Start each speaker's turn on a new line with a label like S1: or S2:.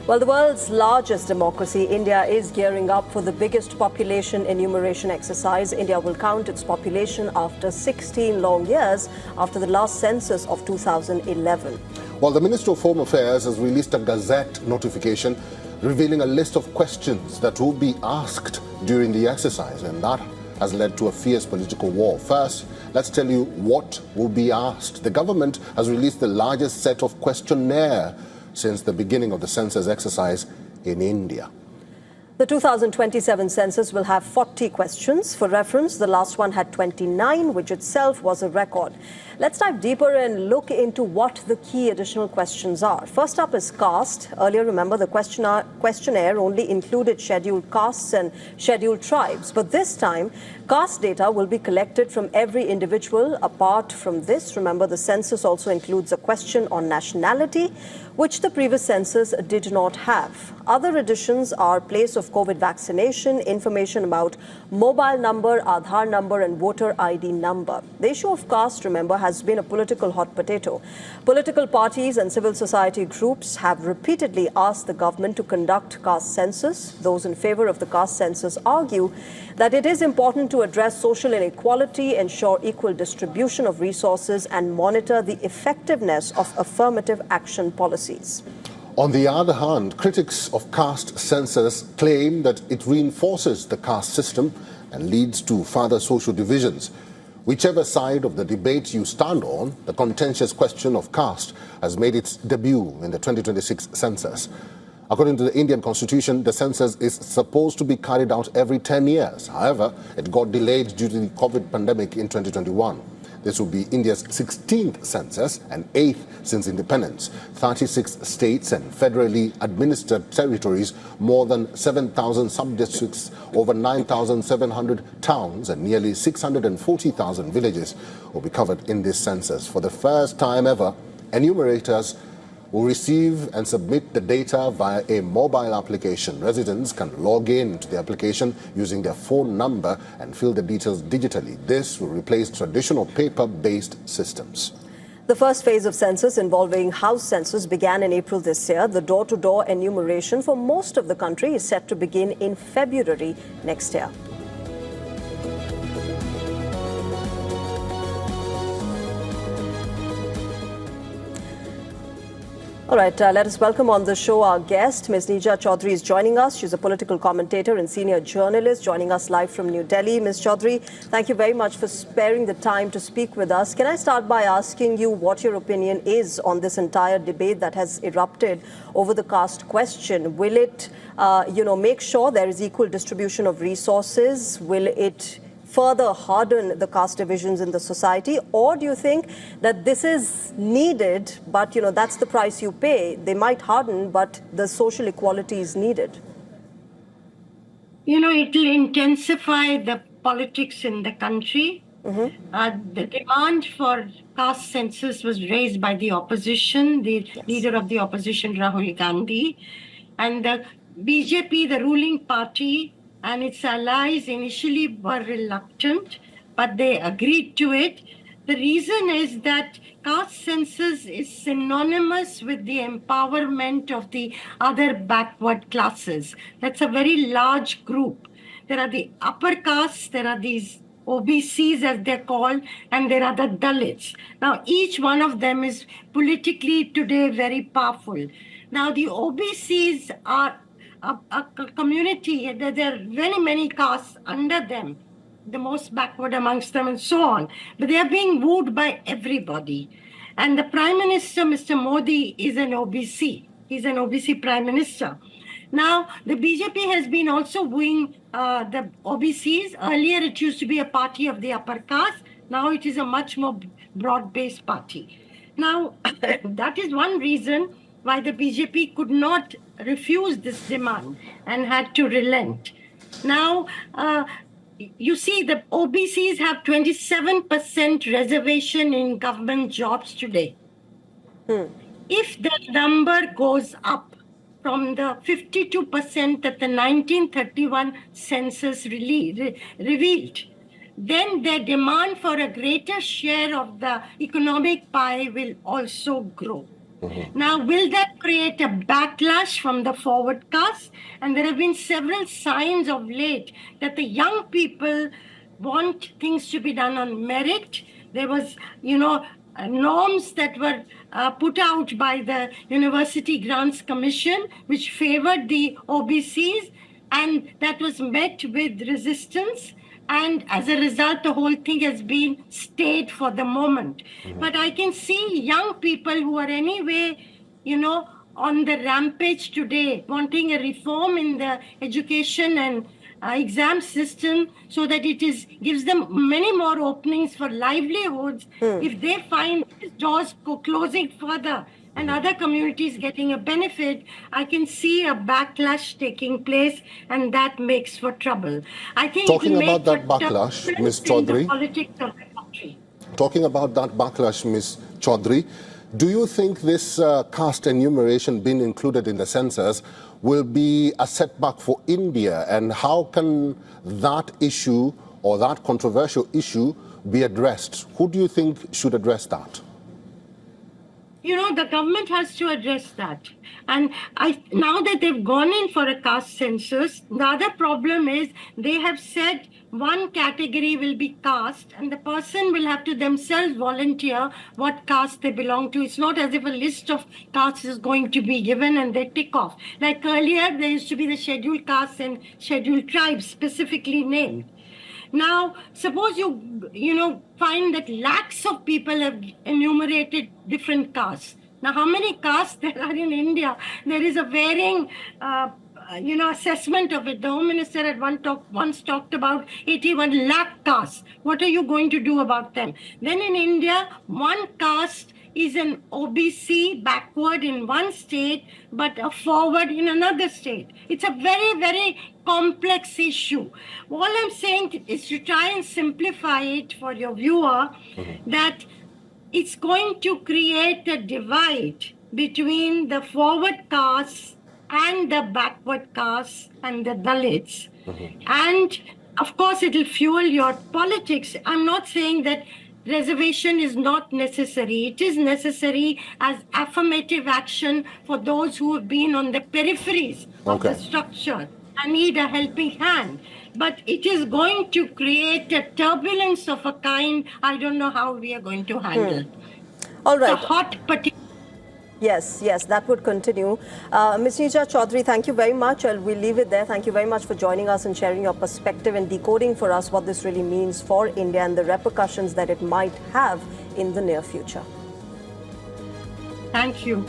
S1: Well, the world's largest democracy, India, is gearing up for the biggest population enumeration exercise. India will count its population after 16 long years after the last census of 2011.
S2: Well, the Ministry of Home Affairs has released a Gazette notification revealing a list of questions that will be asked during the exercise, and that has led to a fierce political war. First, let's tell you what will be asked. The government has released the largest set of questionnaire since the beginning of the census exercise in India.
S1: The 2027 census will have 40 questions. For reference, the last one had 29, which itself was a record. Let's dive deeper and look into what the key additional questions are. First up is caste. Earlier, remember, the questionnaire only included scheduled castes and scheduled tribes. But this time, caste data will be collected from every individual. Apart from this, remember, the census also includes a question on nationality, which the previous census did not have. Other additions are place of COVID vaccination, information about mobile number, Aadhaar number, and voter ID number. The issue of caste, remember, has been a political hot potato. Political parties and civil society groups have repeatedly asked the government to conduct caste census. Those in favor of the caste census argue that it is important to address social inequality, ensure equal distribution of resources, and monitor the effectiveness of affirmative action policies.
S2: On the other hand, critics of caste census claim that it reinforces the caste system and leads to further social divisions. Whichever side of the debate you stand on, the contentious question of caste has made its debut in the 2026 census. According to the Indian constitution, the census is supposed to be carried out every 10 years. However, it got delayed due to the COVID pandemic in 2021. This will be India's 16th census and 8th since independence. 36 states and federally administered territories, more than 7,000 sub-districts, over 9,700 towns, and nearly 640,000 villages will be covered in this census. For the first time ever, enumerators will receive and submit the data via a mobile application. Residents can log in to the application using their phone number and fill the details digitally. This will replace traditional paper-based systems.
S1: The first phase of census involving house census began in April this year. The door-to-door enumeration for most of the country is set to begin in February next year. All right, let us welcome on the show our guest. Ms. Neeja Chaudhary is joining us. She's a political commentator and senior journalist, joining us live from New Delhi. Ms. Chaudhary, thank you very much for sparing the time to speak with us. Can I start by asking you what your opinion is on this entire debate that has erupted over the caste question? Will it, make sure there is equal distribution of resources? Will it further harden the caste divisions in the society? Or do you think that this is needed, but, that's the price you pay? They might harden, but the social equality is needed.
S3: It will intensify the politics in the country. The demand for caste census was raised by the opposition, the leader of the opposition, Rahul Gandhi. And the BJP, the ruling party, and its allies initially were reluctant, but they agreed to it. The reason is that caste census is synonymous with the empowerment of the other backward classes. That's a very large group. There are the upper castes, there are these OBCs as they're called, and there are the Dalits. Now, each one of them is politically today very powerful. Now, the OBCs are a community, there are very many castes under them, the most backward amongst them and so on. But they are being wooed by everybody. And the Prime Minister, Mr. Modi, is an OBC. He's an OBC Prime Minister. Now, the BJP has been also wooing the OBCs. Earlier, it used to be a party of the upper caste. Now, it is a much more broad-based party. Now, that is one reason why the BJP could not refuse this demand and had to relent. Now, you see, the OBCs have 27% reservation in government jobs today. If that number goes up from the 52% that the 1931 census revealed, then their demand for a greater share of the economic pie will also grow. Now, will that create a backlash from the forward caste? And there have been several signs of late that the young people want things to be done on merit. There was, norms that were put out by the University Grants Commission, which favored the OBCs, and that was met with resistance. And as a result, the whole thing has been stayed for the moment. But I can see young people who are anyway, on the rampage today, wanting a reform in the education and exam system so that gives them many more openings for livelihoods. If they find doors closing further and other communities getting a benefit, I can see a backlash taking place, and that makes for trouble. I think
S2: talking about that backlash, Ms. Chaudhary,
S3: politics of the country.
S2: Talking about that backlash, Ms. Chaudhary, do you think this caste enumeration being included in the census will be a setback for India? And how can that issue or that controversial issue be addressed? Who do you think should address that?
S3: The government has to address that. And now that they've gone in for a caste census, the other problem is they have said one category will be caste, and the person will have to themselves volunteer what caste they belong to. It's not as if a list of castes is going to be given and they tick off. Like earlier, there used to be the scheduled castes and scheduled tribes specifically named. Now, suppose you find that lakhs of people have enumerated different castes. Now, how many castes there are in India? There is a varying, assessment of it. The Home Minister had once talked about 81 lakh castes. What are you going to do about them? Then in India, one caste is an OBC backward in one state, but a forward in another state. It's a very, very complex issue. All I'm saying is to try and simplify it for your viewer, that it's going to create a divide between the forward castes and the backward castes and the Dalits. And of course, it'll fuel your politics. I'm not saying that reservation is not necessary. It is necessary as affirmative action for those who have been on the peripheries of the structure and need a helping hand. But it is going to create a turbulence of a kind I don't know how we are going to handle.
S1: All right.
S3: It's a hot potato.
S1: Yes, that would continue. Ms. Neeja Chaudhary, thank you very much. We'll leave it there. Thank you very much for joining us and sharing your perspective and decoding for us what this really means for India and the repercussions that it might have in the near future.
S3: Thank you.